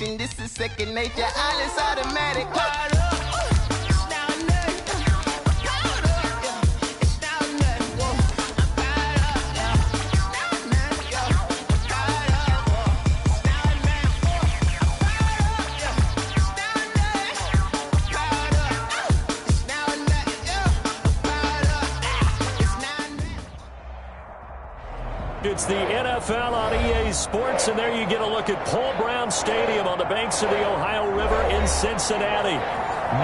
motion, this is second nature. All is automatic. It's the NFL on EA Sports, and there you get a look at Paul Brown Stadium on the banks of the Ohio River in Cincinnati.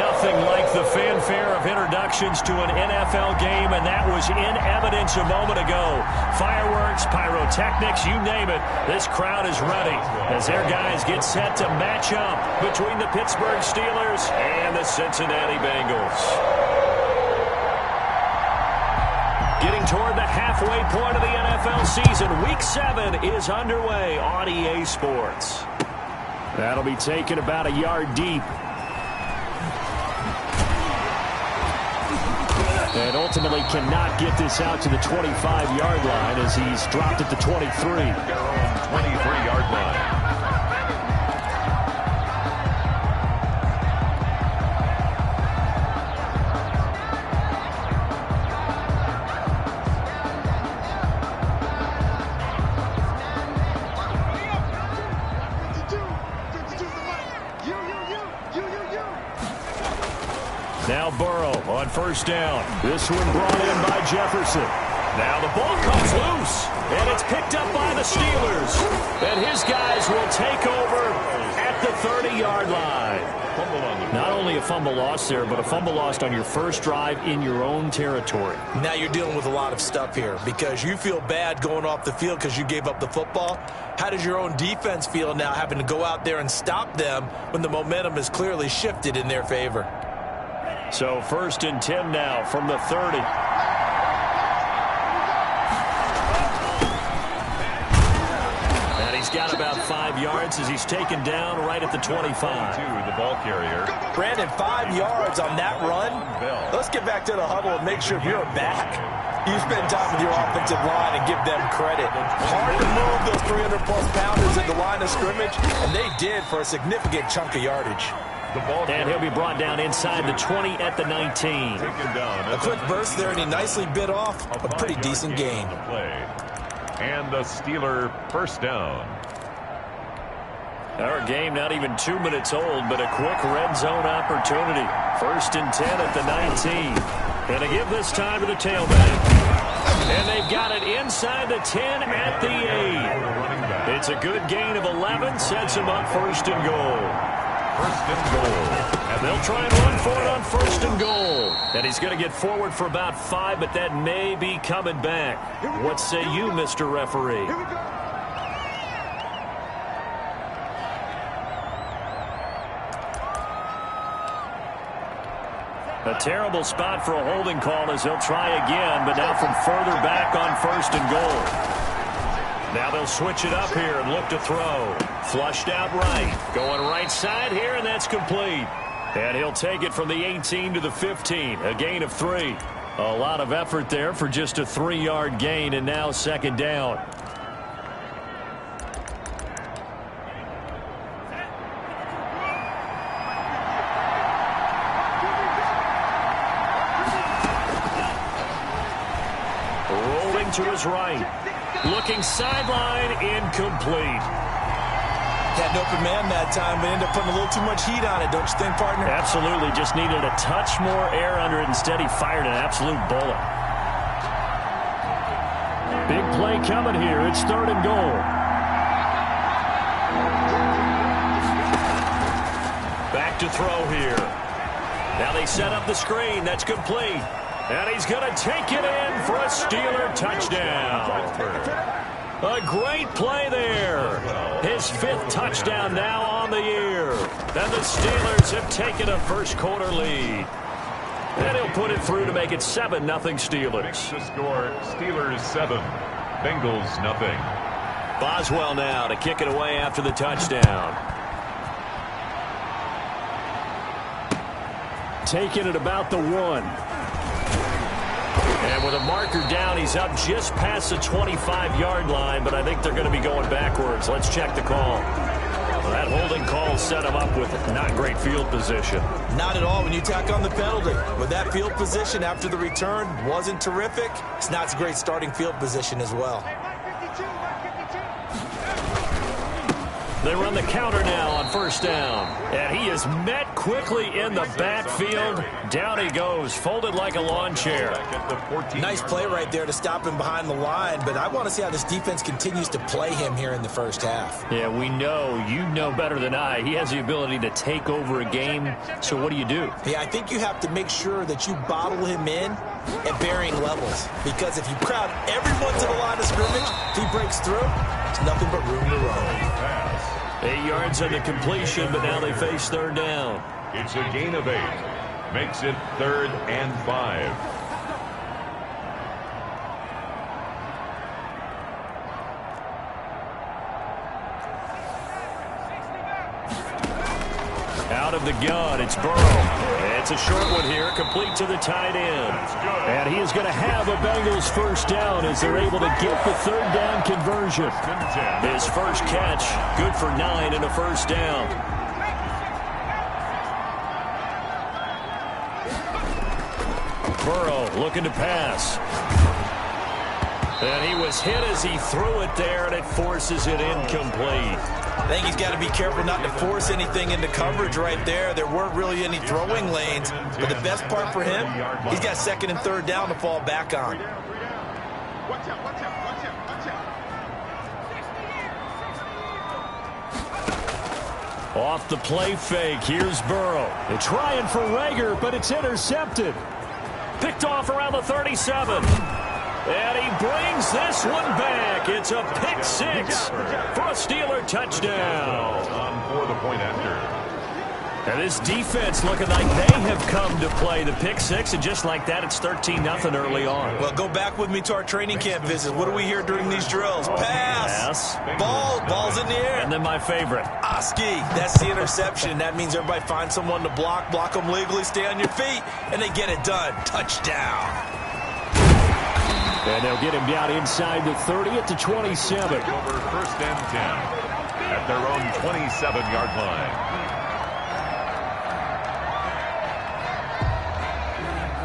Nothing like the fanfare of introductions to an NFL game, and that was in evidence a moment ago. Fireworks, pyrotechnics, you name it. This crowd is ready as their guys get set to match up between the Pittsburgh Steelers and the Cincinnati Bengals. Getting toward the halfway point of the NFL season, Week 7 is underway on EA Sports. That'll be taken about a yard deep. And ultimately cannot get this out to the 25-yard line as he's dropped at the 23. Their own 23-yard line. Now Burrow on first down. This one brought in by Jefferson. Now the ball comes loose, and it's picked up by the Steelers. And his guys will take over at the 30-yard line. Not only a fumble loss there, but a fumble lost on your first drive in your own territory. Now you're dealing with a lot of stuff here because you feel bad going off the field because you gave up the football. How does your own defense feel now having to go out there and stop them when the momentum is clearly shifted in their favor? So 1st and 10 now from the 30. And he's got about 5 yards as he's taken down right at the 25. The ball carrier. Brandon, 5 yards on that run. Let's get back to the huddle and make sure if you're a back, you spend time with your offensive line and give them credit. Hard to move those 300-plus pounders at the line of scrimmage, and they did for a significant chunk of yardage. And he'll be brought down inside the 20 at the 19. A quick burst there, and he nicely bit off a pretty decent gain. And the Steeler first down. Our game not even 2 minutes old, but a quick red zone opportunity. 1st and 10 at the 19. And to give this time to the tailback. And they've got it inside the 10 at the 8. It's a good gain of 11, sets him up 1st and goal. 1st and goal. And they'll try and run for it on 1st and goal. And he's going to get forward for about 5, but that may be coming back. What say you, Mr. Referee? A terrible spot for a holding call as they'll try again, but now from further back on 1st and goal. Now they'll switch it up here and look to throw. Flushed out right. Going right side here, and that's complete. And he'll take it from the 18 to the 15. A gain of 3. A lot of effort there for just a 3-yard gain, and now 2nd down. Rolling to his right. Looking sideline, incomplete. Had an open man that time, but ended up putting a little too much heat on it, don't you think, partner? Absolutely. Just needed a touch more air under it. Instead, he fired an absolute bullet. Big play coming here. It's 3rd and goal. Back to throw here. Now they set up the screen. That's complete. And he's going to take it in for a Steeler touchdown. A great play there. His 5th touchdown now on the year. And the Steelers have taken a first-quarter lead. And he'll put it through to make it 7-0 Steelers. The score, Steelers 7, Bengals nothing. Boswell now to kick it away after the touchdown. Taking it about the 1. And with a marker down, he's up just past the 25-yard line, but I think they're going to be going backwards. Let's check the call. Well, that holding call set him up with not great field position. Not at all when you tack on the penalty. With that field position after the return wasn't terrific, it's not a great starting field position as well. They run the counter now on first down. And he is met quickly in the backfield. Down he goes, folded like a lawn chair. Nice play right there to stop him behind the line, but I want to see how this defense continues to play him here in the first half. Yeah, we know, you know better than I, he has the ability to take over a game. So what do you do? Yeah, I think you have to make sure that you bottle him in at varying levels. Because if you crowd everyone to the line of scrimmage, if he breaks through, it's nothing but room to run. 8 yards on the completion, but now they face third down. It's a gain of 8. Makes it 3rd and 5. Out of the gun, it's Burrow. It's a short one here, complete to the tight end. And he is going to have a Bengals first down as they're able to get the third down conversion. His first catch, good for 9 and a first down. Burrow looking to pass. And he was hit as he threw it there, and it forces it incomplete. I think he's got to be careful not to force anything into coverage right there. There weren't really any throwing lanes, but the best part for him, he's got 2nd and 3rd down to fall back on. Off the play fake, here's Burrow. They're trying for Rager, but it's intercepted. Picked off around the 37. And he brings this one back. It's a pick 6 for a Steeler touchdown. For the point after. And this defense looking like they have come to play the pick 6, and just like that, it's 13-0 early on. Well, go back with me to our training camp visit. What do we hear during these drills? Pass. Ball's in the air. And then my favorite. Oski, that's the interception. That means everybody finds someone to block them legally, stay on your feet, and they get it done. Touchdown. And they'll get him down inside the 30 at the 27. Over 1st and 10 at their own 27-yard line.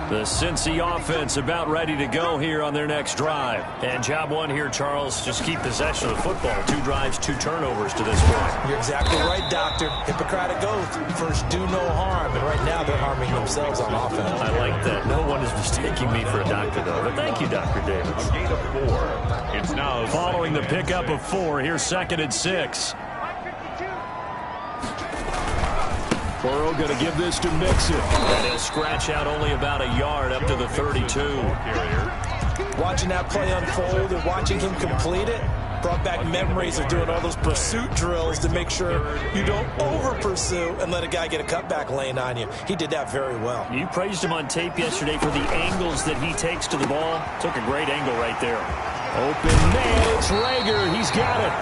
The Cincy offense about ready to go here on their next drive. And job one here, Charles, just keep possession of the football. 2 drives, 2 turnovers to this point. You're exactly right, Doctor. Hippocratic oath. First, do no harm. And right now, they're harming themselves on offense. I like that. No one is mistaking me for a doctor, though. But thank you, Dr. Davis. A gain of 4. It's now following the pickup of 4. Here's 2nd and 6. Burrow going to give this to Mixon. And he'll scratch out only about a yard up to the 32. Watching that play unfold and watching him complete it brought back memories of doing all those pursuit drills to make sure you don't over-pursue and let a guy get a cutback lane on you. He did that very well. You praised him on tape yesterday for the angles that he takes to the ball. Took a great angle right there. Open man, it's Rager. He's got it.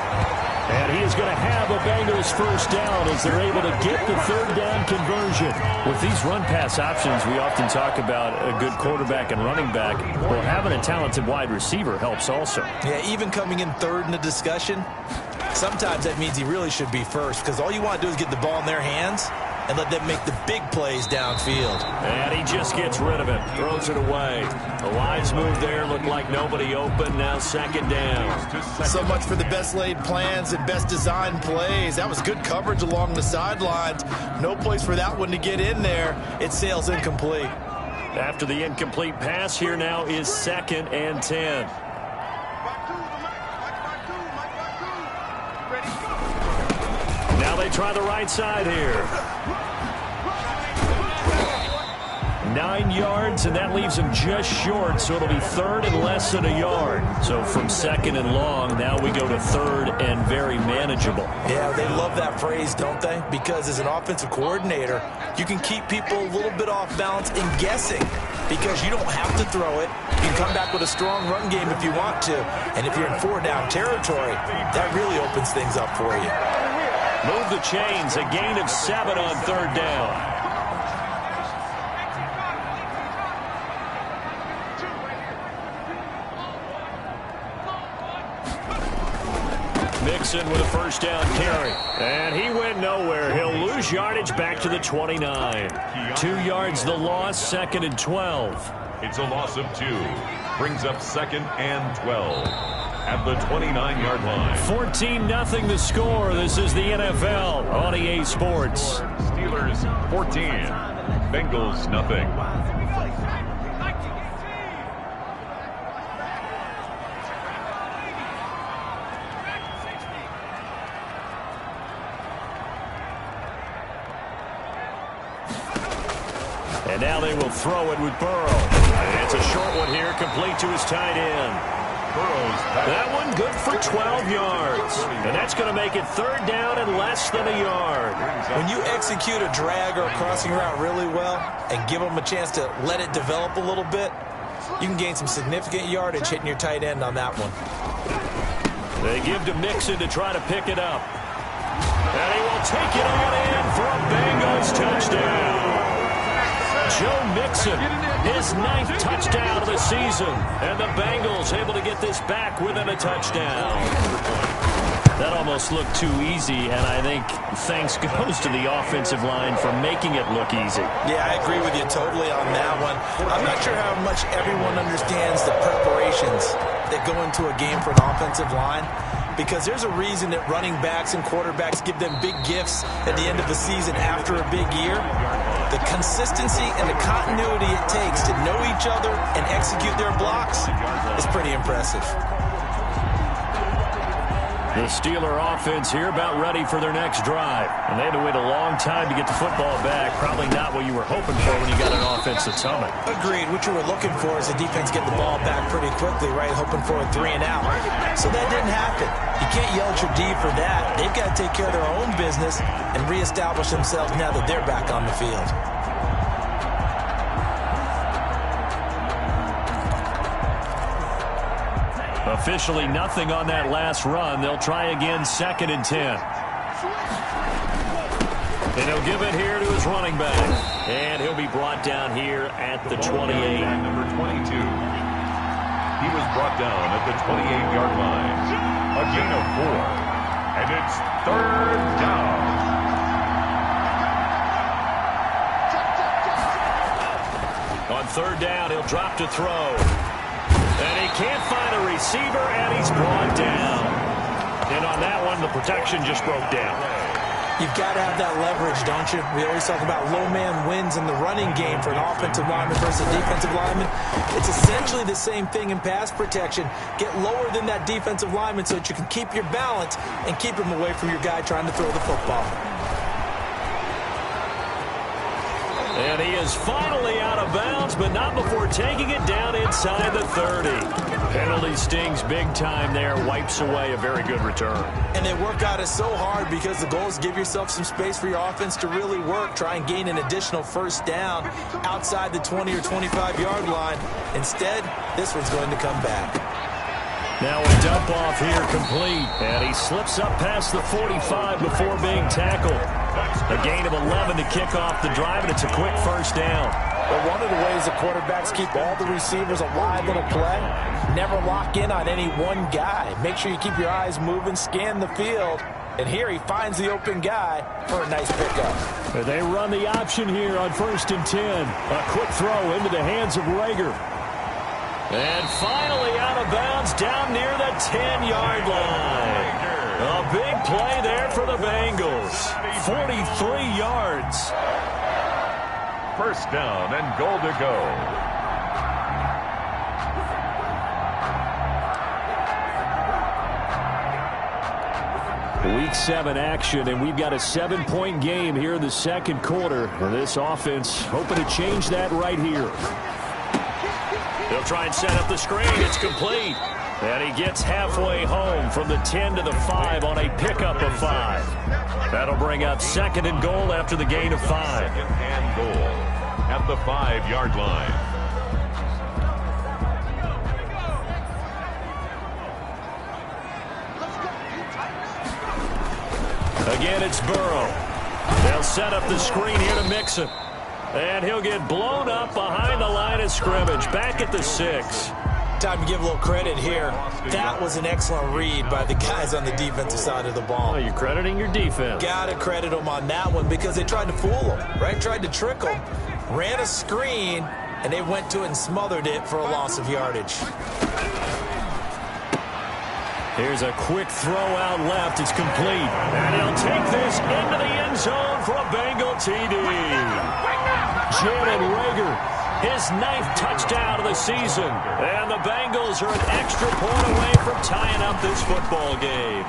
And he is going to have a Bengals first down as they're able to get the third down conversion. With these run-pass options, we often talk about a good quarterback and running back. Well, having a talented wide receiver helps also. Yeah, even coming in 3rd in the discussion, sometimes that means he really should be first because all you want to do is get the ball in their hands and let them make the big plays downfield. And he just gets rid of it, throws it away. A wise move there, looked like nobody open, now 2nd down. So much for the best laid plans and best designed plays. That was good coverage along the sidelines. No place for that one to get in there. It sails incomplete. After the incomplete pass, here now is 2nd and 10. Now they try the right side here. 9 yards, and that leaves him just short, so it'll be 3rd and less than a yard. So from 2nd and long, now we go to 3rd and very manageable. Yeah, they love that phrase, don't they? Because as an offensive coordinator, you can keep people a little bit off balance and guessing because you don't have to throw it. You can come back with a strong run game if you want to. And if you're in 4-down territory, that really opens things up for you. Move the chains, a gain of 7 on 3rd down. Mixon with a first down carry. And he went nowhere. He'll lose yardage back to the 29. 2 yards the loss, 2nd and 12. It's a loss of 2. Brings up 2nd and 12 at the 29-yard line. 14-0 the score. This is the NFL on EA Sports. Steelers 14. Bengals nothing. And now they will throw it with Burrow. And it's a short one here, complete to his tight end. That one good for 12 yards. And that's going to make it 3rd down and less than a yard. When you execute a drag or a crossing route really well and give them a chance to let it develop a little bit, you can gain some significant yardage hitting your tight end on that one. They give to Mixon to try to pick it up. And he will take it on in for a Bengals touchdown. Joe Mixon, his 9th touchdown of the season. And the Bengals able to get this back within a touchdown. That almost looked too easy, and I think thanks goes to the offensive line for making it look easy. Yeah, I agree with you totally on that one. I'm not sure how much everyone understands the preparations that go into a game for an offensive line, because there's a reason that running backs and quarterbacks give them big gifts at the end of the season after a big year. The consistency and the continuity it takes to know each other and execute their blocks is pretty impressive. The Steeler offense here about ready for their next drive. And they had to wait a long time to get the football back. Probably not what you were hoping for when you got an offensive summit. Agreed. What you were looking for is the defense get the ball back pretty quickly, right? Hoping for a 3 and out. So that didn't happen. You can't yell at your D for that. They've got to take care of their own business and reestablish themselves now that they're back on the field. Officially nothing on that last run. They'll try again, 2nd and 10. And he'll give it here to his running back. And he'll be brought down here at the 28. Number 22. He was brought down at the 28-yard line. A gain of 4. And it's 3rd down. On 3rd down, he'll drop to throw. And he can't find a receiver, and he's brought down. And on that one, the protection just broke down. You've got to have that leverage, don't you? We always talk about low man wins in the running game for an offensive lineman versus a defensive lineman. It's essentially the same thing in pass protection. Get lower than that defensive lineman so that you can keep your balance and keep him away from your guy trying to throw the football. And he is finally out of bounds, but not before taking it down inside the 30. Penalty stings big time there, wipes away a very good return. And they work out it so hard because the goal is give yourself some space for your offense to really work. Try and gain an additional 1st down outside the 20 or 25-yard line. Instead, this one's going to come back. Now a dump off here complete. And he slips up past the 45 before being tackled. A gain of 11 to kick off the drive, and it's a quick 1st down. But one of the ways the quarterbacks keep all the receivers alive in a play, never lock in on any one guy. Make sure you keep your eyes moving, scan the field. And here he finds the open guy for a nice pickup. They run the option here on 1st and 10. A quick throw into the hands of Rager. And finally out of bounds down near the 10-yard line. A big play there for the Bengals. 43 yards. 1st down and goal to go. Week 7 action, and we've got a 7-point game here in the 2nd quarter. This offense hoping to change that right here. They'll try and set up the screen. It's complete. And he gets halfway home from the 10 to the 5 on a pickup of 5. That'll bring up 2nd and goal after the gain of 5. 2nd and goal at the 5-yard line. Again, it's Burrow. They'll set up the screen here to Mixon. And he'll get blown up behind the line of scrimmage. Back at the 6. Time to give a little credit here. That was an excellent read by the guys on the defensive side of the ball. Well, you're crediting your defense. Got to credit them on that one because they tried to fool them, right? Tried to trick them, ran a screen, and they went to it and smothered it for a loss of yardage. Here's a quick throw out left. It's complete. And he'll take this into the end zone for a Bengal TD. Jalen Reagor, his 9th touchdown of the season. And the Bengals are an extra point away from tying up this football game.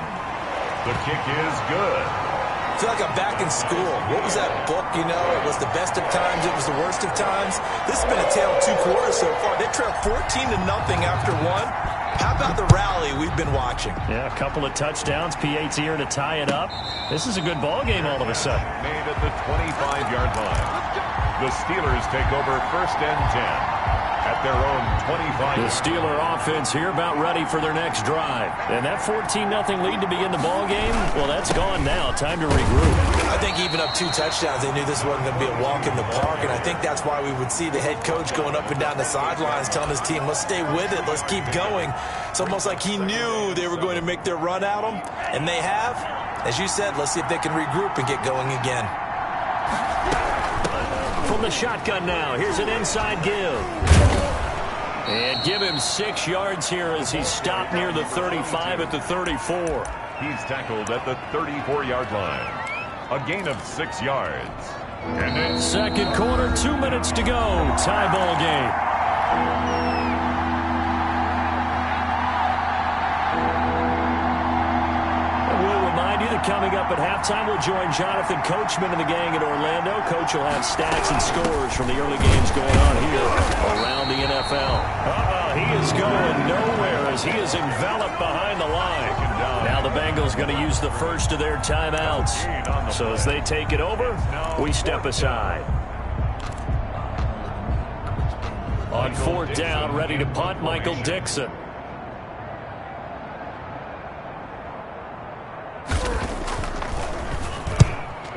The kick is good. I feel like I'm back in school. What was that book, you know? It was the best of times. It was the worst of times. This has been a tale of 2 quarters so far. They trailed 14-0 after 1. How about the rally we've been watching? Yeah, a couple of touchdowns. P.A.'s here to tie it up. This is a good ball game all of a sudden. Made at the 25-yard line. The Steelers take over 1st and 10 at their own 25. The Steeler offense here about ready for their next drive. And that 14-0 lead to begin the ball game, well, that's gone now. Time to regroup. I think even up 2 touchdowns, they knew this wasn't going to be a walk in the park, and I think that's why we would see the head coach going up and down the sidelines telling his team, let's stay with it, let's keep going. It's almost like he knew they were going to make their run at him, and they have. As you said, let's see if they can regroup and get going again. From the shotgun now, here's an inside give. And give him 6 yards here as he's stopped near the 35 at the 34. He's tackled at the 34-yard line. A gain of 6 yards. And then second quarter, 2 minutes to go. Tie ball game. Coming up at halftime, we'll join Jonathan Coachman and the gang in Orlando. Coach will have stats and scores from the early games going on here around the NFL. He is going nowhere as he is enveloped behind the line. Now the Bengals going to use the first of their timeouts. So as they take it over, we step aside. On 4th down, ready to punt, Michael Dixon.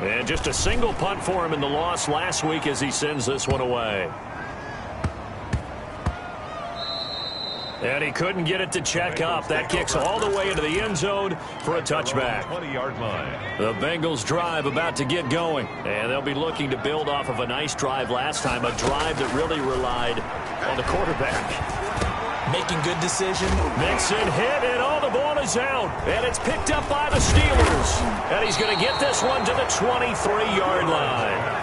And just a single punt for him in the loss last week as he sends this one away. And he couldn't get it to check up. That kicks all the way into the end zone for a touchback. 20-yard line. The Bengals drive about to get going. And they'll be looking to build off of a nice drive last time. A drive that really relied on the quarterback. Making good decision. Mixon hit, and all the ball is out. And it's picked up by the Steelers. And he's going to get this one to the 23-yard line.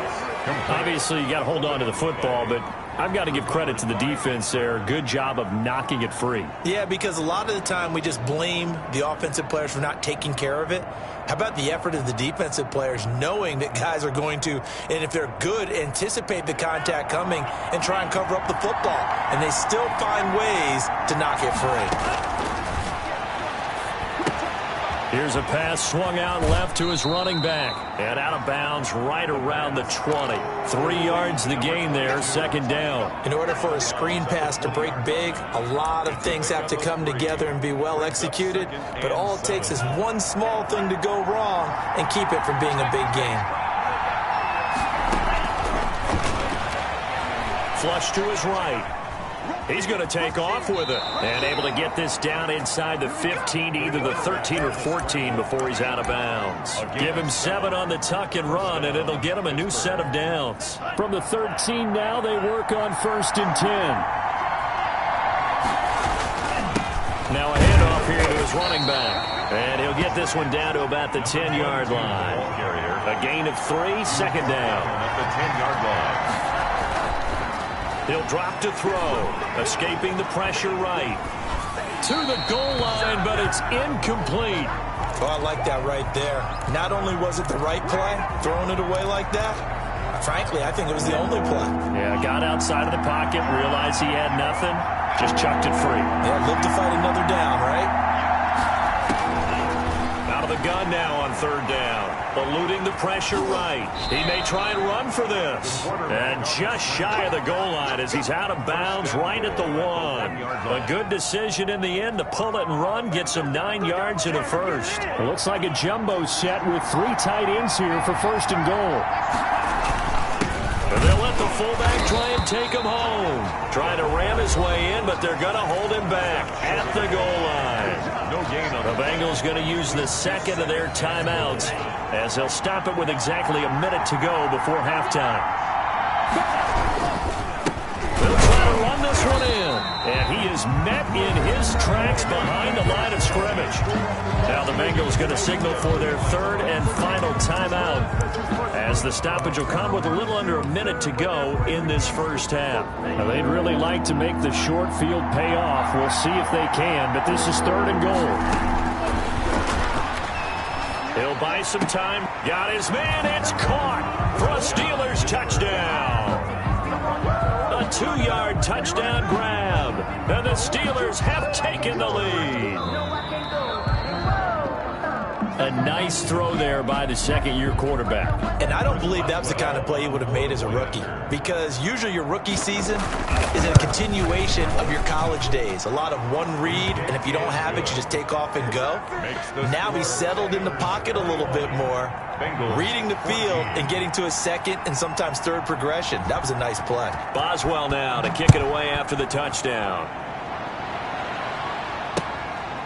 Obviously, you got to hold on to the football, but I've got to give credit to the defense there. Good job of knocking it free. Yeah, because a lot of the time we just blame the offensive players for not taking care of it. How about the effort of the defensive players knowing that guys are going to, and if they're good, anticipate the contact coming and try and cover up the football. And they still find ways to knock it free. Here's a pass swung out left to his running back. And out of bounds right around the 20. 3 yards the gain there, 2nd down. In order for a screen pass to break big, a lot of things have to come together and be well executed. But all it takes is one small thing to go wrong and keep it from being a big game. Flush to his right. He's going to take off with it. And able to get this down inside the 15 to either the 13 or 14 before he's out of bounds. Give him 7 on the tuck and run, and it'll get him a new set of downs. From the 13 now, they work on 1st and 10. Now a handoff here to his running back. And he'll get this one down to about the 10-yard line. A gain of 3, 2nd down. At the 10-yard line. He'll drop to throw, escaping the pressure right. To the goal line, but it's incomplete. Oh, I like that right there. Not only was it the right play, throwing it away like that, frankly, I think it was the only play. Yeah, got outside of the pocket, realized he had nothing, just chucked it free. Yeah, live to fight another down, right? Out of the gun now on 3rd down. Eluding the pressure right. He may try and run for this. And just shy of the goal line as he's out of bounds right at the 1. A good decision in the end to pull it and run. Gets him 9 yards and a first. It looks like a jumbo set with 3 tight ends here for 1st and goal. And they'll let the fullback try and take him home. Trying to ram his way in, but they're going to hold him back at the goal line. No gain on the Bengals going to use the second of their timeouts as they'll stop it with exactly a minute to go before halftime. They'll try to run this one in. And he is met in his tracks behind the line of scrimmage. Now the Bengals going to signal for their third and final timeout as the stoppage will come with a little under a minute to go in this first half. Now they'd really like to make the short field pay off. We'll see if they can, but this is third and goal. He'll buy some time. Got his man. It's caught for a Steelers touchdown. A 2-yard touchdown grab. And the Steelers have taken the lead. A nice throw there by the second-year quarterback. And I don't believe that was the kind of play he would have made as a rookie, because usually your rookie season is a continuation of your college days. A lot of one read, and if you don't have it, you just take off and go. Now he's settled in the pocket a little bit more, reading the field and getting to a second and sometimes third progression. That was a nice play. Boswell now to kick it away after the touchdown.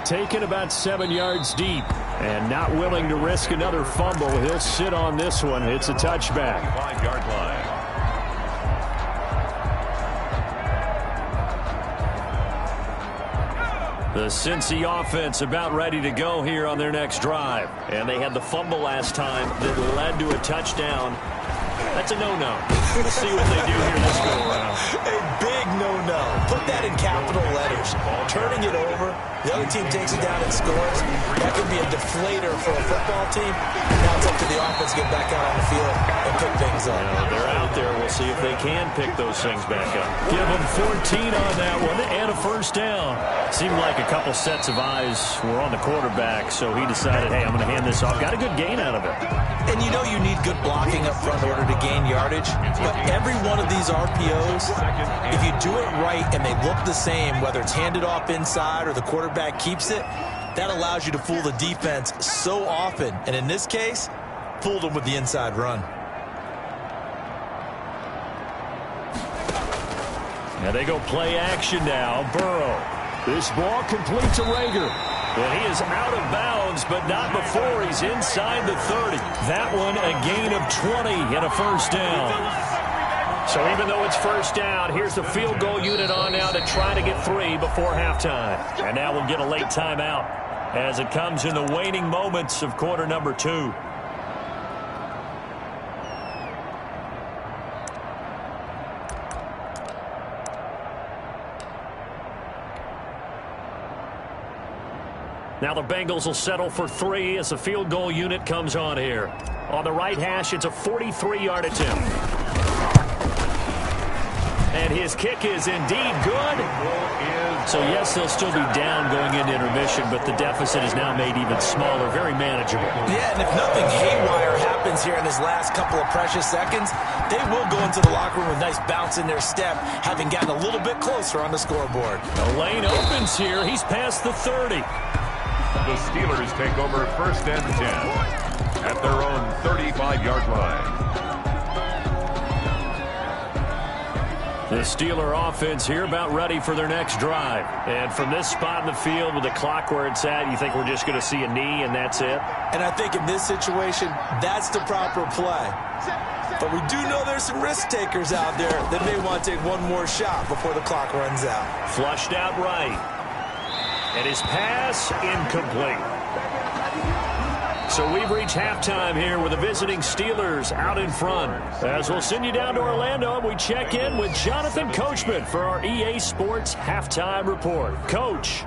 Taken about 7 yards deep. And not willing to risk another fumble. He'll sit on this one. It's a touchback. 5-yard line. The Cincy offense about ready to go here on their next drive. And they had the fumble last time that led to a touchdown. That's a no-no. We'll see what they do here this go-around. A big no-no. Put that in capital letters. Turning it over, the other team takes it down and scores. That could be a deflator for a football team. Now it's up to the offense to get back out on the field and pick things up. They're out there. We'll see if they can pick those things back up. Give them 14 on that one and a first down. Seemed like a couple sets of eyes were on the quarterback, so he decided, hey, I'm going to hand this off. Got a good gain out of it. And you know you need good blocking up front in order to gain yardage. But every one of these RPOs, if you do it right and they look the same, whether it's handed off inside or the quarterback keeps it, that allows you to fool the defense so often. And in this case, fooled them with the inside run. Now they go play action now. Burrow. This ball completes a Rager. And he is out of bounds, but not before he's inside the 30. That one a gain of 20 and a first down. So even though it's first down, here's the field goal unit on now to try to get 3 before halftime. And now we'll get a late timeout as it comes in the waning moments of quarter number 2. Now the Bengals will settle for 3 as the field goal unit comes on here. On the right hash, it's a 43-yard attempt. And his kick is indeed good. So, yes, they'll still be down going into intermission, but the deficit is now made even smaller, very manageable. Yeah, and if nothing haywire happens here in this last couple of precious seconds, they will go into the locker room with a nice bounce in their step, having gotten a little bit closer on the scoreboard. The lane opens here. He's past the 30. The Steelers take over first and 10 at their own 35-yard line. The Steeler offense here about ready for their next drive. And from this spot in the field with the clock where it's at, you think we're just going to see a knee and that's it? And I think in this situation, that's the proper play. But we do know there's some risk takers out there that may want to take one more shot before the clock runs out. Flushed out right. And his pass incomplete. So we've reached halftime here with the visiting Steelers out in front. As we'll send you down to Orlando, we check in with Jonathan Coachman for our EA Sports Halftime Report. Coach.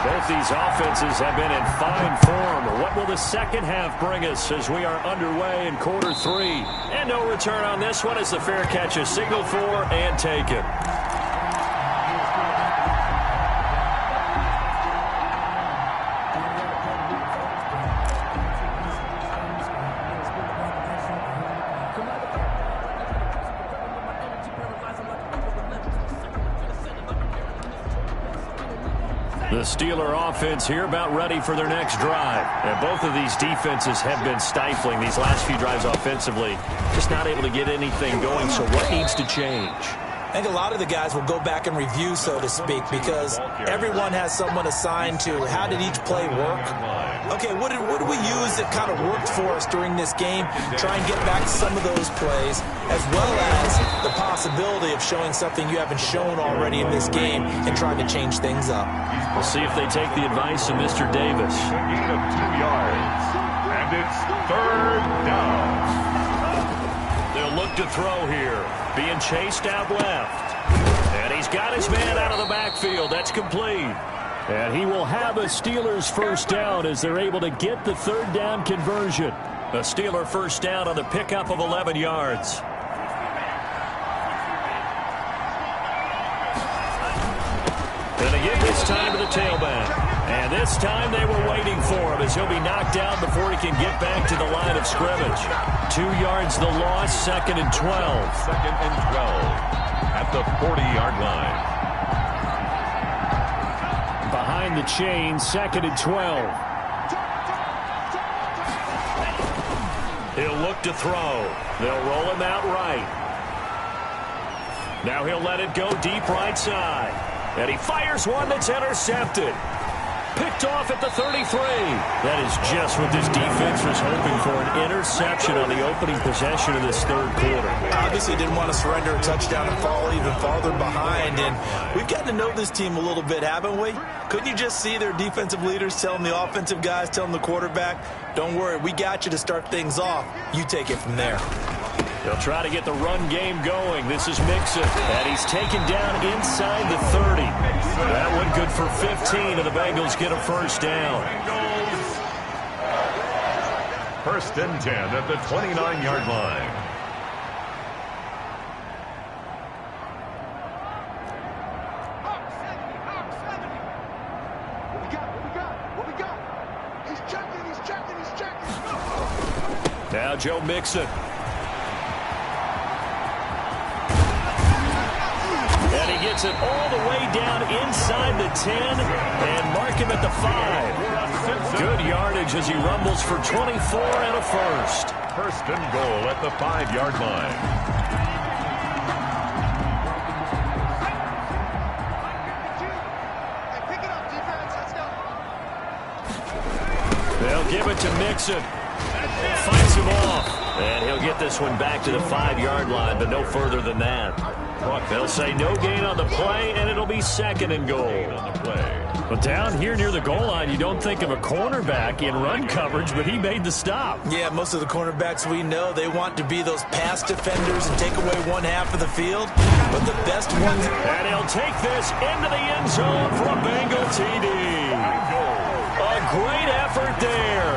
Both these offenses have been in fine form. What will the second half bring us as we are underway in quarter 3? And no return on this one as the fair catch is signaled for and taken. The The Steeler offense here about ready for their next drive. And both of these defenses have been stifling these last few drives offensively. Just not able to get anything going, so what needs to change? I think a lot of the guys will go back and review, so to speak, because everyone has someone assigned to how did each play work. Okay, what did we use that kind of worked for us during this game? Try and get back to some of those plays, as well as the possibility of showing something you haven't shown already in this game and trying to change things up. We'll see if they take the advice of Mr. Davis. Gain of 2 yards, and it's third down. They'll look to throw here. Being chased out left. And he's got his man out of the backfield. That's complete. And he will have a Steelers first down as they're able to get the third down conversion. A Steeler first down on the pickup of 11 yards. And again this time to the tailback. And this time they were waiting for him as he'll be knocked out before he can get back to the line of scrimmage. 2 yards the loss, 2nd and 12. 2nd and 12 at the 40-yard line. Behind the chain, 2nd and 12. He'll look to throw. They'll roll him out right. Now he'll let it go deep right side. And he fires one that's intercepted. Picked off at the 33. That is just what this defense was hoping for, an interception on the opening possession of this third quarter. Obviously didn't want to surrender a touchdown and fall even farther behind. And we've gotten to know this team a little bit, haven't we? Couldn't you just see their defensive leaders telling the offensive guys, telling the quarterback, don't worry, we got you to start things off. You take it from there. They'll try to get the run game going. This is Mixon, and he's taken down inside the 30. That one good for 15, and the Bengals get a first down. First and 10 at the 29-yard line. Now Joe Mixon. And he gets it all the way down inside the 10 and mark him at the 5. Good yardage as he rumbles for 24 and a first. First and goal at the 5-yard line. They'll give it to Mixon. Fights him off. And he'll get this one back to the 5-yard line, but no further than that. They'll say no gain on the play, and it'll be 2nd and goal. But down here near the goal line, you don't think of a cornerback in run coverage, but he made the stop. Yeah, most of the cornerbacks we know, they want to be those pass defenders and take away one half of the field. But the best ones... And he'll take this into the end zone for a Bengal TD. A great effort there.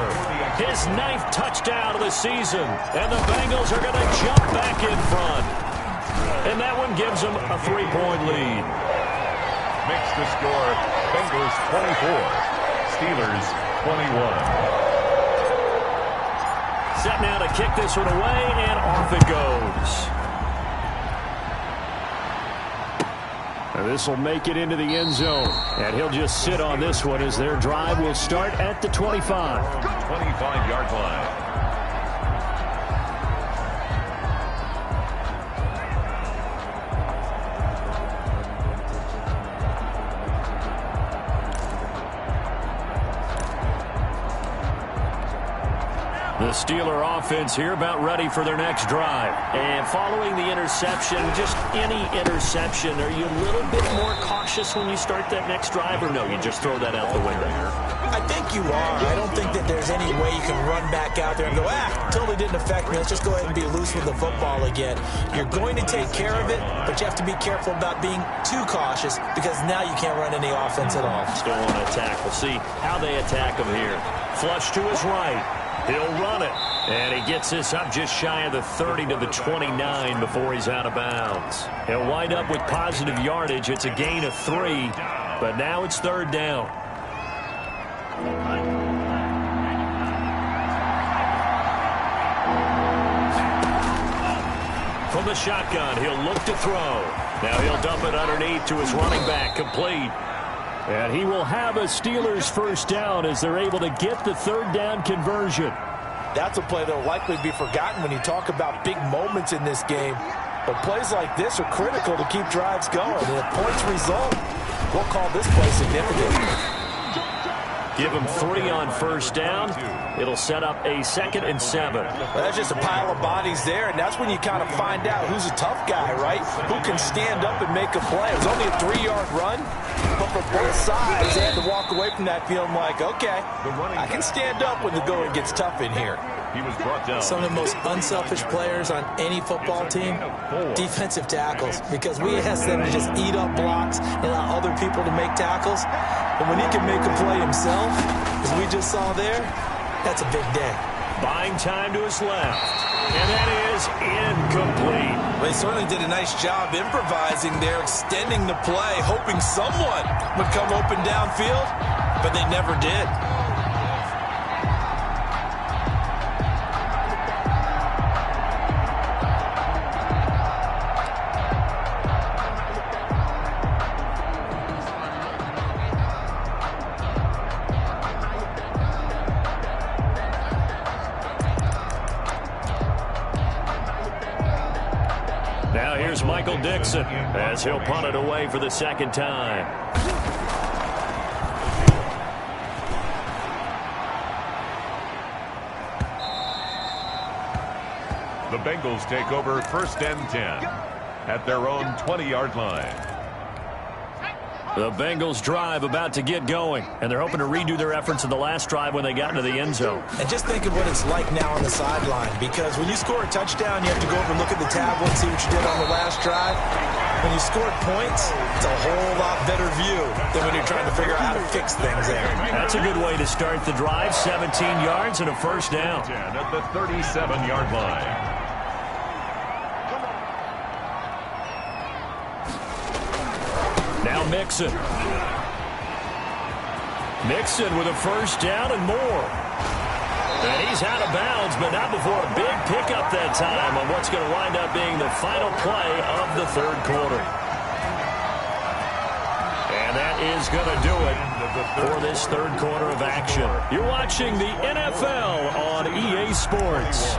His 9th touchdown of the season. And the Bengals are going to jump back in front. And that one gives them a 3-point lead. Makes the score Bengals 24, Steelers 21. Set now to kick this one away, and off it goes. And this will make it into the end zone. And he'll just sit on this one as their drive will start at the 25. 25-yard line. The Steeler offense here about ready for their next drive. And following the interception, just any interception, are you a little bit more cautious when you start that next drive, or no, you just throw that out the window? I think you are. I don't think that there's any way you can run back out there and go, totally didn't affect me. Let's just go ahead and be loose with the football again. You're going to take care of it, but you have to be careful about being too cautious because now you can't run any offense at all. Still want to attack. We'll see how they attack him here. Flush to his right. He'll run it. And he gets this up just shy of the 30 to the 29 before he's out of bounds. He'll wind up with positive yardage. It's a gain of 3, but now it's 3rd down. From the shotgun, he'll look to throw. Now he'll dump it underneath to his running back, complete. And he will have a Steelers first down as they're able to get the third down conversion. That's a play that will likely be forgotten when you talk about big moments in this game. But plays like this are critical to keep drives going. And if points result, we'll call this play significant. Give him 3 on first down. It'll set up a 2nd and 7. Well, that's just a pile of bodies there, and that's when you kind of find out who's a tough guy, right? Who can stand up and make a play. It was only a 3-yard run, but for both sides, they had to walk away from that feeling like, okay, I can stand up when the going gets tough in here. He was brought down. Some of the most unselfish players on any football team, defensive tackles, because we ask them to just eat up blocks and allow other people to make tackles. But when he can make a play himself, as we just saw there, that's a big day. Buying time to his left. And that is incomplete. Well, they certainly did a nice job improvising there, extending the play, hoping someone would come open downfield, but they never did. Now here's Michael Dixon as he'll punt it away for the 2nd time. The Bengals take over 1st and 10 at their own 20-yard line. The Bengals drive about to get going, and they're hoping to redo their efforts in the last drive when they got into the end zone. And just think of what it's like now on the sideline, because when you score a touchdown, you have to go over and look at the tablet and see what you did on the last drive. When you scored points, it's a whole lot better view than when you're trying to figure out how to fix things there. That's a good way to start the drive. 17 yards and a first down. 10 at the 37-yard line. Now Mixon. Mixon with a first down and more. And he's out of bounds, but not before a big pickup that time on what's going to wind up being the final play of the 3rd quarter. And that is going to do it for this 3rd quarter of action. You're watching the NFL on EA Sports.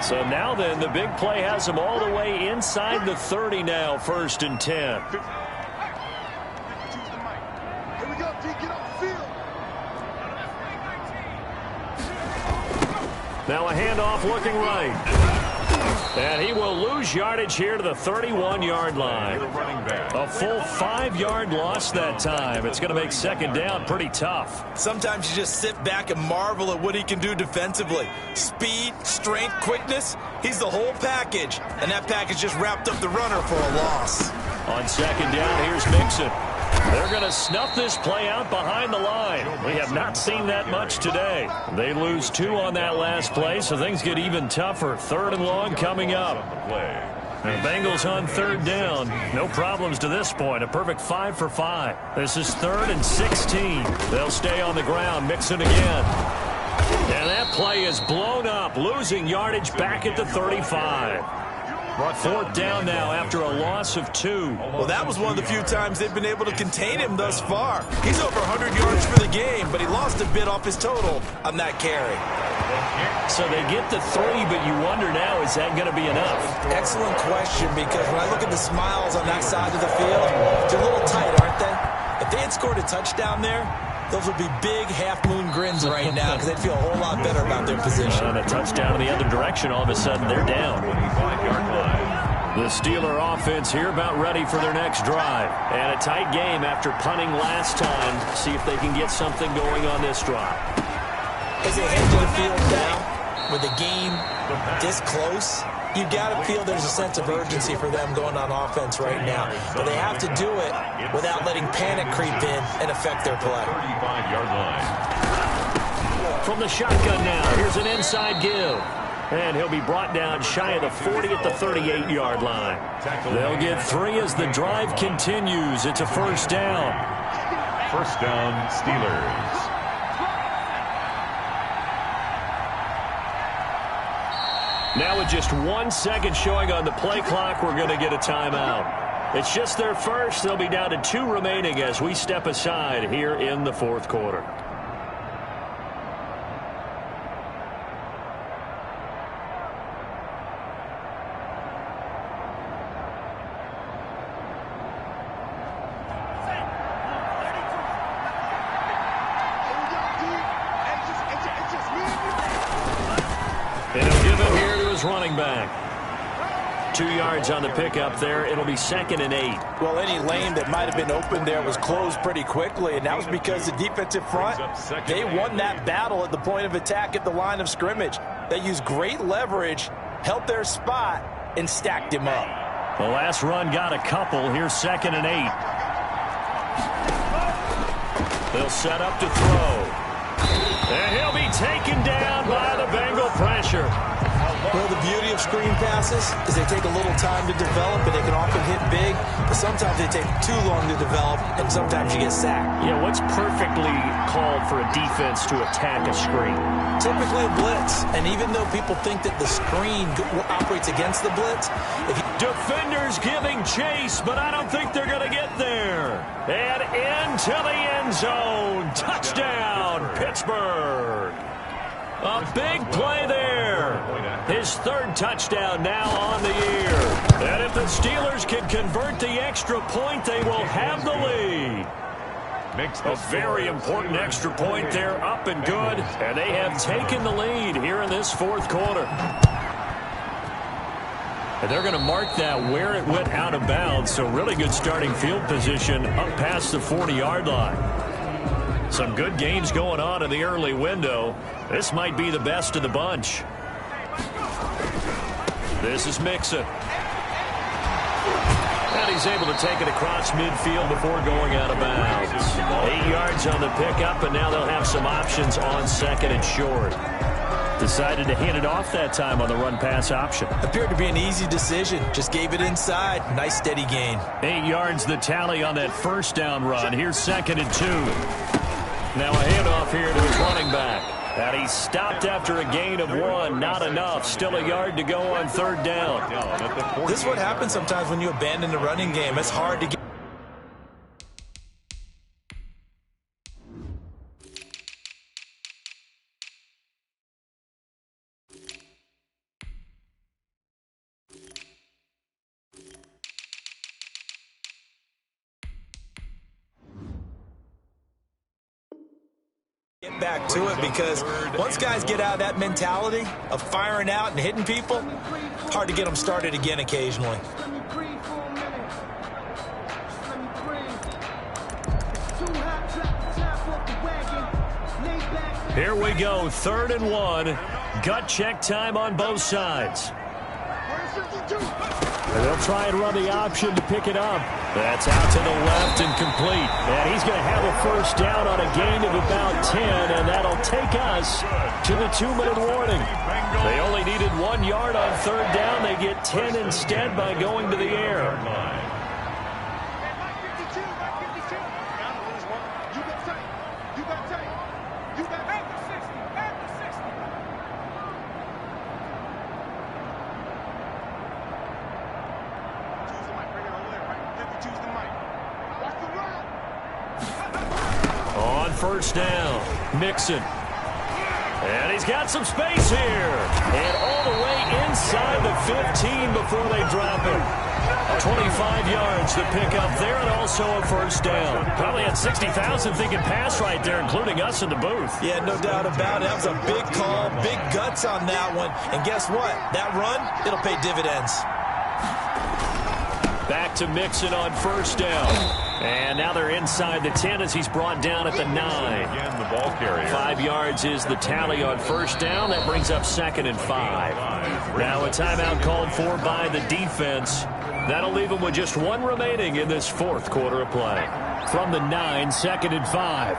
So now then, the big play has them all the way inside the 30 now, 1st and 10. Now a handoff looking right. And he will lose yardage here to the 31-yard line. A full 5-yard loss that time. It's going to make 2nd down pretty tough. Sometimes you just sit back and marvel at what he can do defensively. Speed, strength, quickness, he's the whole package. And that package just wrapped up the runner for a loss. On 2nd down, here's Mixon. They're going to snuff this play out behind the line. We have not seen that much today. They lose 2 on that last play, so things get even tougher. 3rd and long coming up. The Bengals on 3rd down. No problems to this point. A perfect 5 for 5. This is 3rd and 16. They'll stay on the ground. Mixon again. And that play is blown up, losing yardage back at the 35. 4th down now after a loss of 2. Well, that was one of the few times they've been able to contain him thus far. He's over 100 yards for the game, but he lost a bit off his total on that carry. So they get the 3, but you wonder now, is that going to be enough? Excellent question, because when I look at the smiles on that side of the field, they're a little tight, aren't they? If they had scored a touchdown there, those would be big half-moon grins right now because they'd feel a whole lot better about their position. And a touchdown in the other direction, all of a sudden they're down. The Steeler offense here about ready for their next drive. And a tight game after punting last time. See if they can get something going on this drive. As they head to the field now, with the game this close, you got to feel there's a sense of urgency for them going on offense right now. But they have to do it without letting panic creep in and affect their play. 35-yard line. From the shotgun now, here's an inside give. And he'll be brought down shy of the 40 at the 38-yard line. They'll get 3 as the drive continues. It's a first down. First down, Steelers. Now with just 1 second showing on the play clock, we're going to get a timeout. It's just their first. They'll be down to 2 remaining as we step aside here in the fourth quarter. Running back. 2 yards on the pickup there. It'll be 2nd and 8. Well, any lane that might have been open there was closed pretty quickly, and that was because the defensive front, they won that battle at the point of attack at the line of scrimmage. They used great leverage, held their spot, and stacked him up. The last run got a couple. Here's 2nd and 8. They'll set up to throw. And he'll be taken down by the Bengal pressure. Well, the beauty of screen passes is they take a little time to develop, and they can often hit big, but sometimes they take too long to develop, and sometimes you get sacked. Yeah, what's perfectly called for a defense to attack a screen? Typically a blitz, and even though people think that the screen operates against the blitz, defenders giving chase, but I don't think they're going to get there. And into the end zone. Touchdown, Pittsburgh. A big play there. His 3rd touchdown now on the year. And if the Steelers can convert the extra point, they will have the lead. A very important extra point there, up and good. And they have taken the lead here in this fourth quarter. And they're going to mark that where it went out of bounds. So really good starting field position up past the 40-yard line. Some good games going on in the early window. This might be the best of the bunch. This is Mixon. And he's able to take it across midfield before going out of bounds. 8 yards on the pickup, and now they'll have some options on 2nd and short. Decided to hand it off that time on the run-pass option. Appeared to be an easy decision. Just gave it inside. Nice steady gain. 8 yards the tally on that first down run. Here's 2nd and 2. Now a handoff here to his running back. And he stopped after a gain of 1. Not enough. Still a yard to go on 3rd down. This is what happens sometimes when you abandon the running game. It's hard to get. Get back to it, because once guys get out of that mentality of firing out and hitting people, it's hard to get them started again occasionally. Here we go, 3rd and 1. Gut check time on both sides. And they'll try and run the option to pick it up. That's out to the left and complete. And he's going to have a first down on a gain of about 10, and that'll take us to the 2-minute warning. They only needed 1 yard on 3rd down. They get 10 instead by going to the air. First down, Mixon. And he's got some space here. And all the way inside the 15 before they drop it. 25 yards to pick up there, and also a first down. Probably had 60,000 thinking pass right there, including us in the booth. Yeah, no doubt about it. That was a big call, big guts on that one. And guess what? That run, it'll pay dividends. Back to Mixon on first down. And now they're inside the 10 as he's brought down at the 9. Again, the ball carrier. 5 yards is the tally on first down. That brings up 2nd and 5. Now a timeout called for by the defense. That'll leave them with just 1 remaining in this fourth quarter of play. From the 9, 2nd and 5.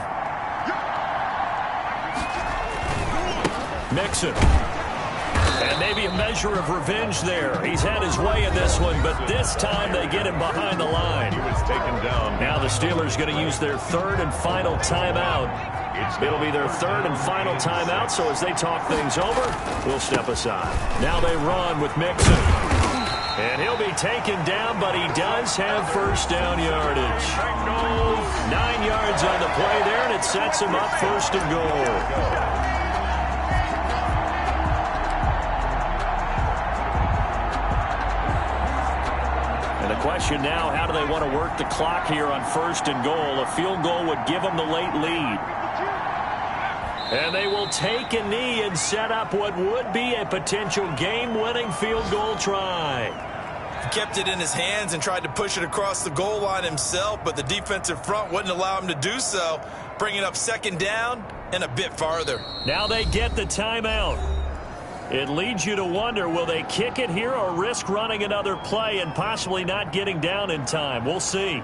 Mixon. And maybe a measure of revenge there. He's had his way in this one, but this time they get him behind the line. He was taken down. Now the Steelers going to use their 3rd and final timeout It'll be their third and final timeout, so as they talk things over, we'll step aside. Now they run with Mixon. And he'll be taken down, but he does have first down yardage. 9 yards on the play there, and it sets him up first and goal. The question now, how do they want to work the clock here on first and goal? A field goal would give them the late lead. And they will take a knee and set up what would be a potential game-winning field goal try. He kept it in his hands and tried to push it across the goal line himself, but the defensive front wouldn't allow him to do so, bringing up second down and a bit farther. Now they get the timeout. It leads you to wonder, will they kick it here or risk running another play and possibly not getting down in time? We'll see.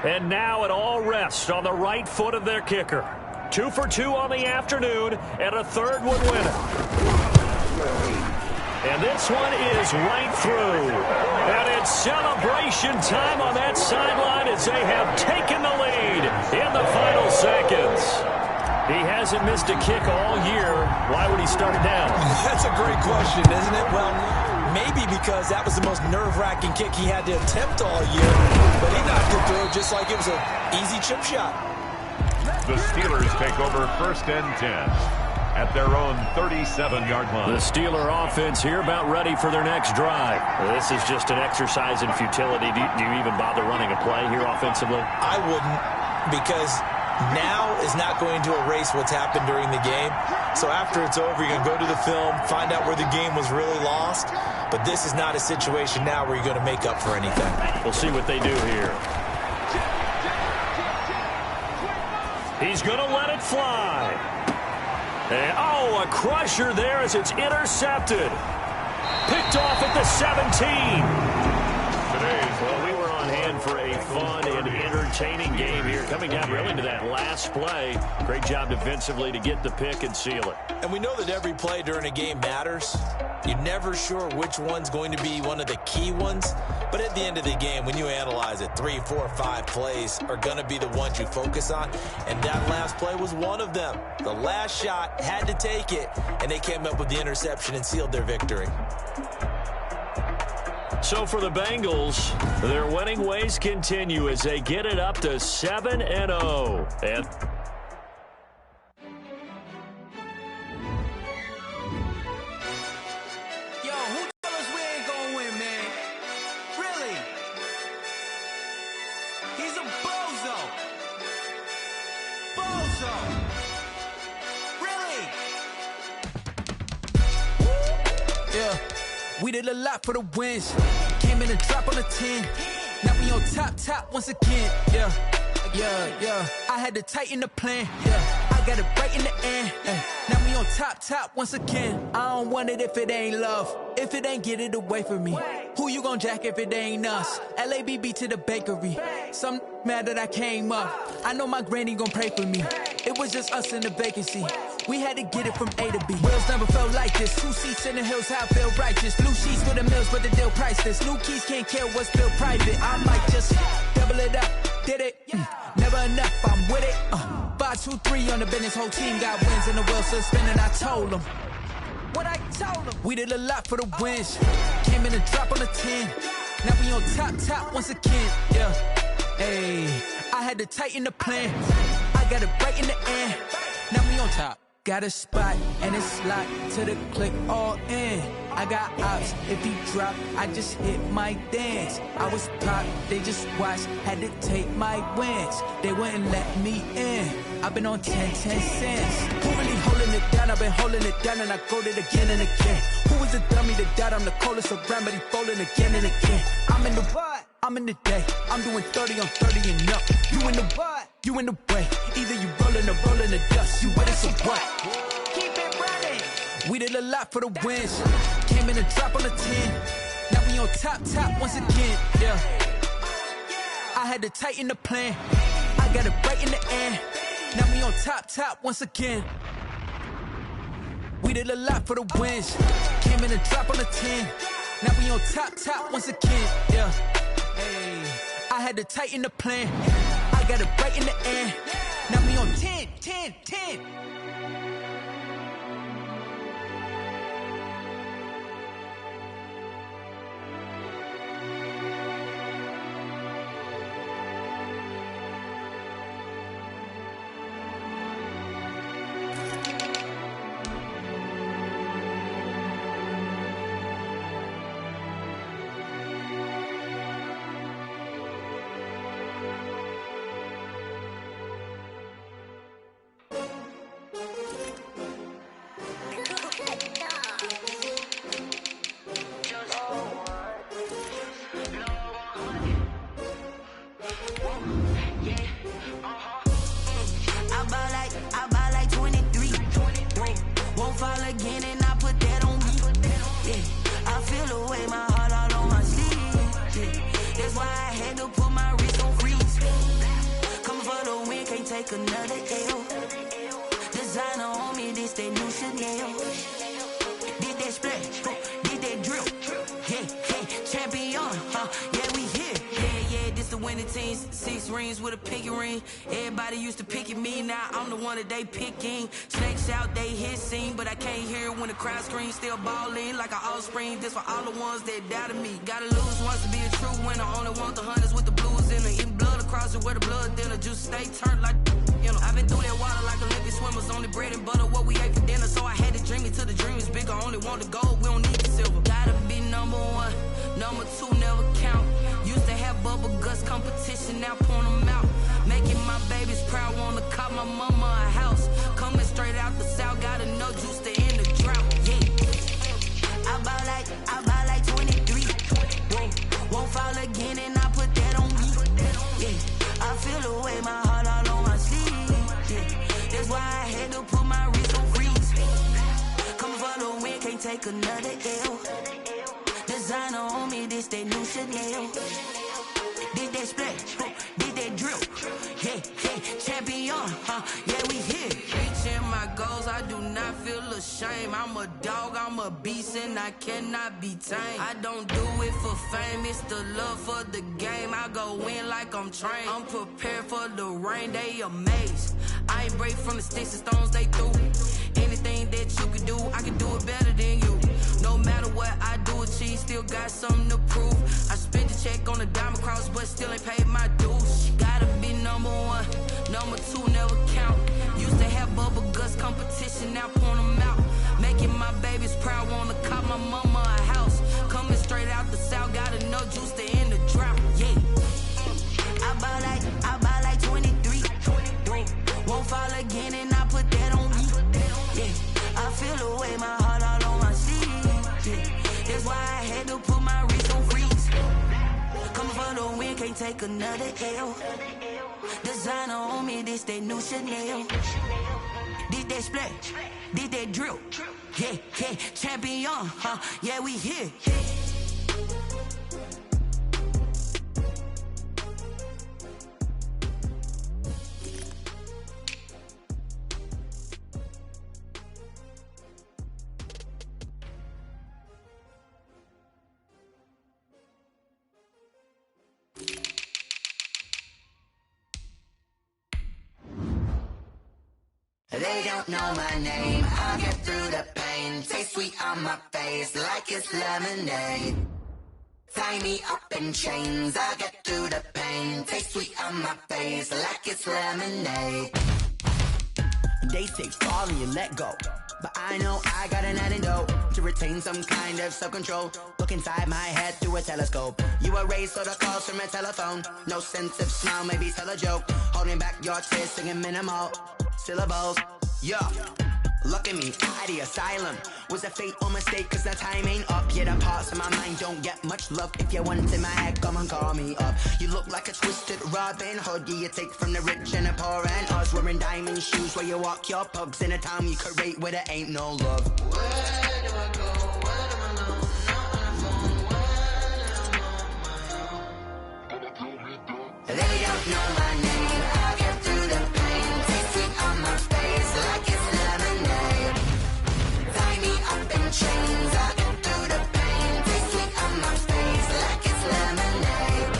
And now it all rests on the right foot of their kicker. 2 for 2 on the afternoon, and a third would win it. And this one is right through. And it's celebration time on that sideline as they have taken the lead in the final seconds. He hasn't missed a kick all year. Why would he start it down? That's a great question, isn't it? Well, maybe because that was the most nerve-wracking kick he had to attempt all year. But he knocked it through just like it was an easy chip shot. The Steelers take over first and 10 at their own 37-yard line. The Steeler offense here about ready for their next drive. This is just an exercise in futility. Do you even bother running a play here offensively? I wouldn't, because now is not going to erase what's happened during the game. So after it's over, you're going to go to the film, find out where the game was really lost. But this is not a situation now where you're going to make up for anything. We'll see what they do here. He's going to let it fly. And, oh, a crusher there as it's intercepted. Picked off at the 17. Well, we were on hand for a fun and entertaining game here, coming down really to that last play. Great job defensively to get the pick and seal it. And we know that every play during a game matters. You're never sure which one's going to be one of the key ones. But at the end of the game, when you analyze it, 3, 4, 5 plays are going to be the ones you focus on. And that last play was one of them. The last shot had to take it, and they came up with the interception and sealed their victory. So for the Bengals, their winning ways continue as they get it up to 7-0. And yo, who told us we ain't gonna win, man? Really? He's a bozo. Bozo. Really? Yeah. We did a lot for the wins. Came in and drop on the 10. Now we on top once again. Yeah. I had to tighten the plan. Yeah. I got it right in the end. Now we on top once again. I don't want it if it ain't love. If it ain't, get it away from me. Who you gon' jack if it ain't us? LABB to the bakery. Some mad that I came up. I know my granny gon' pray for me. It was just us in the vacancy. We had to get it from A to B. Wheels never felt like this. 2 seats in the hills, how I feel righteous. Blue sheets with the mills, but the deal priceless. New keys can't kill what's still private. I might just double it up. Did it? Never enough, I'm with it. 5, 2, 3 on the business. Whole team got wins and the wheels still spinning. I told them. What I told them. We did a lot for the wins. Came in and drop on the 10. Now we on top once again. Yeah. Hey, I had to tighten the plan. I got it right in the end. Now we on top. Got a spot and it's locked to the click all in. I got ops, if he drop, I just hit my dance. I was pop, they just watched, had to take my wins. They wouldn't let me in. I've been on 10 cents. Who really holding it down? I've been holding it down and I go it again and again. Who was the dummy that died? I'm the coldest around, but he folding again and again. I'm in the what? I'm in the day. I'm doing 30 on 30 and up. You in the what? You in the way. Either you rolling or rolling the dust. You with it, so what? Keep it running. We did a lot for the wins. Came in and drop on the 10. Now we on top once again. Yeah. I had to tighten the plan. I got it right in the end. Now we on top once again. We did a lot for the wins. Came in and drop on the 10. Now we on top once again. Yeah. Hey, I had to tighten the plan. I got it right in the end. Now we on 10, 10, 10. I buy like 23. Won't fall again and I put that on me. Yeah, I feel away my heart all on my sleeve. Yeah, that's why I had to put my wrist on freeze. Come for the win, can't take another L. Designer on me, this that new Chanel. Did that splash, did that drill. Yeah, champion, yeah, we here. Yeah, this the winning teams. 6 rings with a pinky ring. Everybody used to picking me, now I'm the one that they picking. Snakes out, they hissing, but I can't hear when the crowd screams. Still balling like an offspring. This for all the ones that doubted me. Gotta lose once to be a true winner. Only want the hunters with the blues in it. Eating blood across it where the blood dinner. Juice stay turned like, you know. I've been through that water like Olympic swimmers. Only bread and butter, what we ate for dinner. So I had to dream it till the dream is bigger. Only want the gold, we don't need the silver. Gotta be number 1, number 2 never count. Used to have bubble guts competition, now point them out. Making my babies proud, wanna call my mama a house. Coming straight out the south, gotta know juice to end the drought. Yeah, I buy like 23. Won't fall again and I put that on me. Yeah, I feel away my heart all on my sleeve. Yeah, that's why I had to put my wrist on freeze. Coming for the win, can't take another L. Designer on me, this that new Chanel. Did that splash, did that drill. Yeah, champion, yeah, we here. Reaching my goals, I do not feel ashamed. I'm a dog, I'm a beast, and I cannot be tamed. I don't do it for fame, it's the love for the game. I go in like I'm trained. I'm prepared for the rain, they amazed. I ain't break from the sticks and stones they threw. Anything that you can do, I can do it better than you. No matter what I do, achieve, still got something to prove. I spent the check on the diamond cross, but still ain't paid my dues. Gotta be number 1, number 2 never count. Used to have bubble guts competition, now point them out. Making my babies proud, wanna call my mama a house. Coming straight out the south, gotta know juice to end the drought. Yeah, I buy like 23. Won't fall again and I put that on me. Yeah, I feel away my heart all on my sleeve. Yeah, that's why I had to put my wrist on freeze. Coming for the win, can't take another L. Designer on me, this that new Chanel. Did that splash, did that drill. Yeah, champion, yeah, we here. They don't know my name, I'll get through the pain. Taste sweet on my face like it's lemonade. Tie me up in chains, I'll get through the pain. Taste sweet on my face like it's lemonade. They say fall and you let go, but I know I got an antidote to retain some kind of self-control. Look inside my head through a telescope. You erase all the calls from a telephone. No sense of smile, maybe tell a joke. Holding back your tears, singing minimal syllables. Yeah, look at me, out of the asylum. Was a fate or mistake, cause the time ain't up. Yeah, the parts of my mind don't get much love. If you want in my head, come and call me up. You look like a twisted Robin Hood. Yeah, you take from the rich and the poor and us. Wearing diamond shoes where you walk your pugs. In a town you create where there ain't no love. Where do I go? Where do I know? Not on the phone. When I'm on my own. They don't know my name, I'll get through the pain. Taste sweet on my face like it's lemonade. Tie me up in chains, I'll get through the pain. Taste sweet on my face like it's lemonade.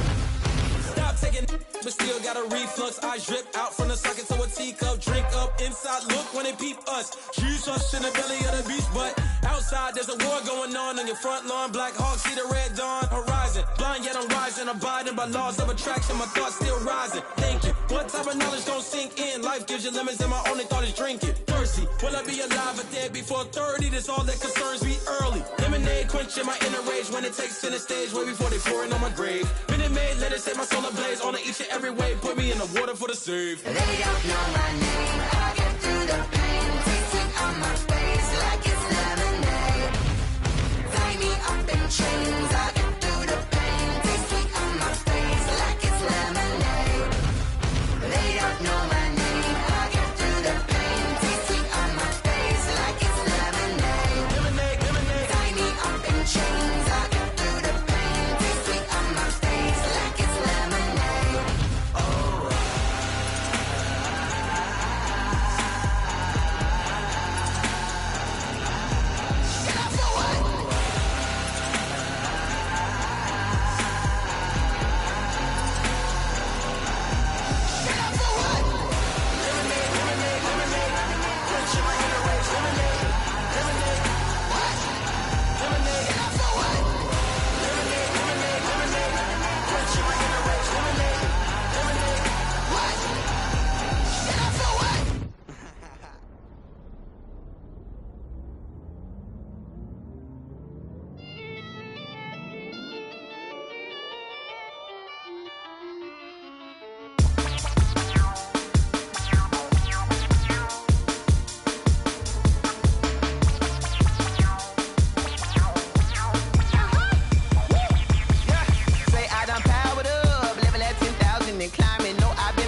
Stop taking but still got a reflux. Eyes drip out from the socket to a teacup. Drink up, inside look when they peep us. Jesus in the belly of the beast, but outside there's a war going on your front lawn. Black Hawk, see the red dawn horizon. Blind yet I'm rising, abiding by laws of attraction. My thoughts still rising, thinking, what type of knowledge gon' sink in? Life gives you limits and my only thought is drinking. Thirsty, will I be alive or dead before 30? That's all that concerns me early. Lemonade quenching my inner rage when it takes center stage way before they pour it on my grave. Minute Maid, let it set my soul ablaze on each and every way. Put me in the water for the save. They don't know my name. I get through the pain. Taste sweet on my face like it's lemonade. Tie me up in chains. I